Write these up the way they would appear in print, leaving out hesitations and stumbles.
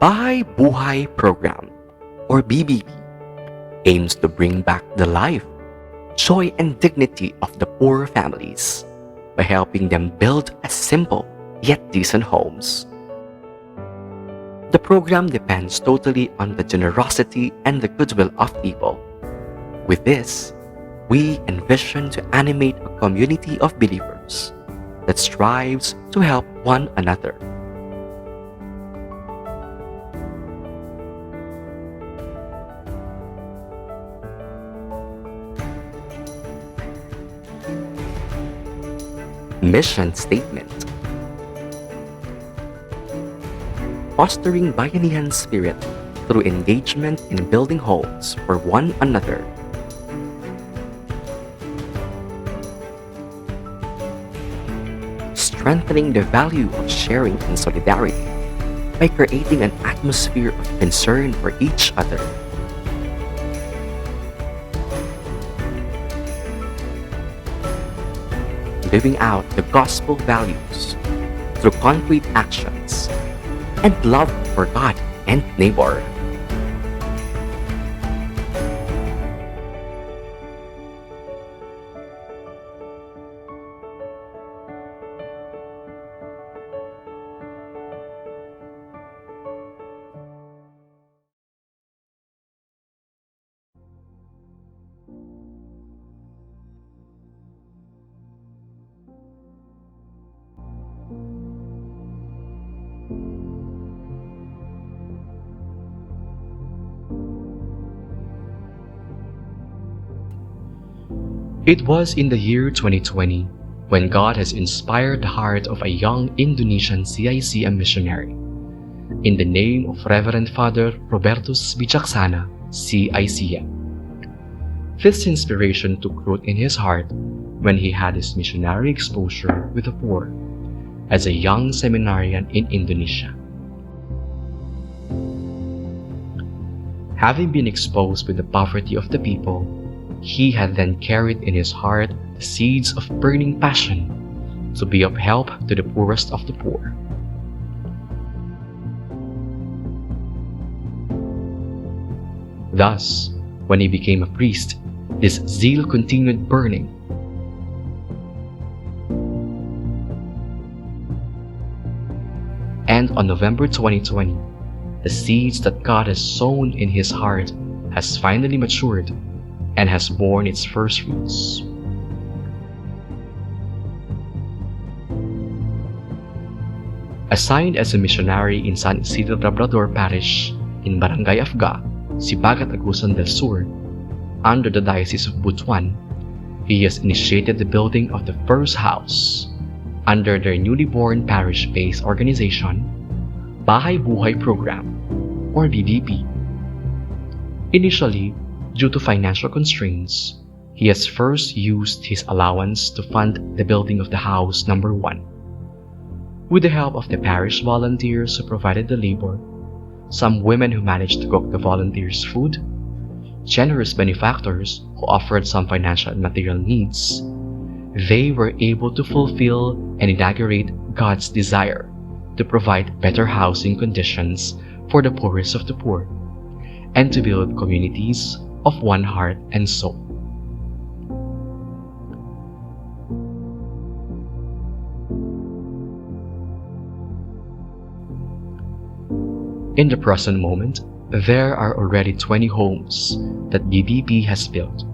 Bahay Buhay Program, or BBP, aims to bring back the life, joy, and dignity of the poor families by helping them build a simple yet decent homes. The program depends totally on the generosity and the goodwill of people. With this, we envision to animate a community of believers that strives to help one another. Mission Statement: fostering bayanihan spirit through engagement in building homes for one another. Strengthening the value of sharing and solidarity by creating an atmosphere of concern for each other. Living out the gospel values through concrete actions and love for God and neighbor. It was in the year 2020 when God has inspired the heart of a young Indonesian CICM missionary in the name of Reverend Father Robertus Bijaksana, CICM. This inspiration took root in his heart when he had his missionary exposure with the poor as a young seminarian in Indonesia. Having been exposed with the poverty of the people, he had then carried in his heart the seeds of burning passion to be of help to the poorest of the poor. Thus, when he became a priest, this zeal continued burning. And on November 2020, the seeds that God has sown in his heart has finally matured and has borne its first fruits. Assigned as a missionary in San Isidro Labrador Parish in Barangay Afga, Sibagat Agusan del Sur, under the Diocese of Butuan, he has initiated the building of the first house under their newly born parish-based organization, Bahay Buhay Program, or BBP. Initially, due to financial constraints, he has first used his allowance to fund the building of the house number 1. With the help of the parish volunteers who provided the labor, some women who managed to cook the volunteers' food, generous benefactors who offered some financial and material needs, they were able to fulfill and inaugurate God's desire to provide better housing conditions for the poorest of the poor, and to build communities of one heart and soul. In the present moment, there are already 20 homes that BBP has built.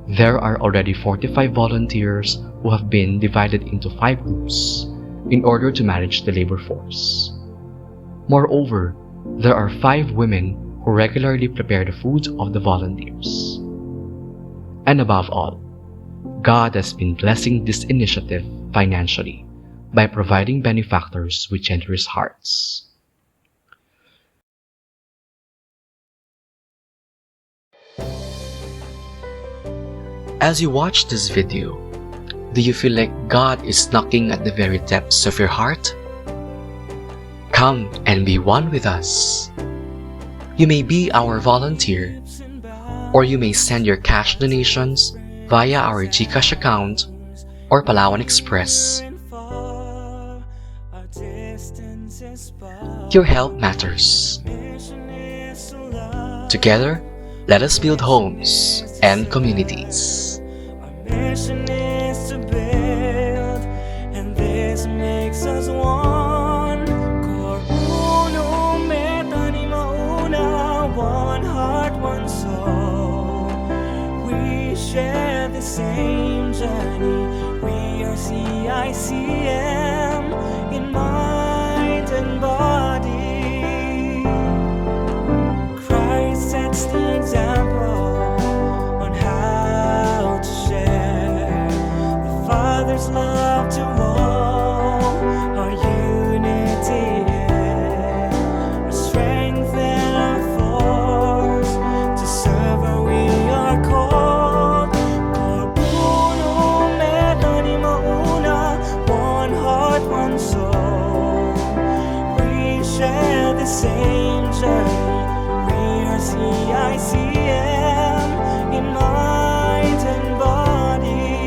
There are already 45 volunteers who have been divided into 5 groups in order to manage the labor force. Moreover, there are 5 women who regularly prepare the food of the volunteers. And above all, God has been blessing this initiative financially by providing benefactors with generous hearts. As you watch this video, do you feel like God is knocking at the very depths of your heart? Come and be one with us. You may be our volunteer, or you may send your cash donations via our GCash account or Palawan Express. Your help matters. Together, let us build homes and communities. Our mission is to build, and this makes us one. Cor uno, meta ni mauna, one heart, one soul. We share the same journey. We are CICM in mind and body. Christ sets the example on how to share the Father's love to all. Our unity, our strength and our force to serve where we are called. Cor uno, meta ni mauna, one heart, one soul. We share the same journey. CICM in mind and body.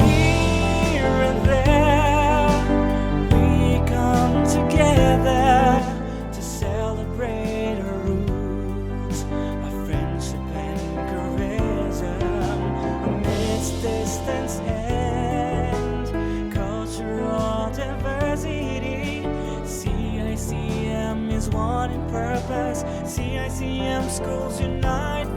Here and there we come together to celebrate our roots, our friendship and charism amidst distance and cultural diversity. CICM is one in purpose. CICM schools unite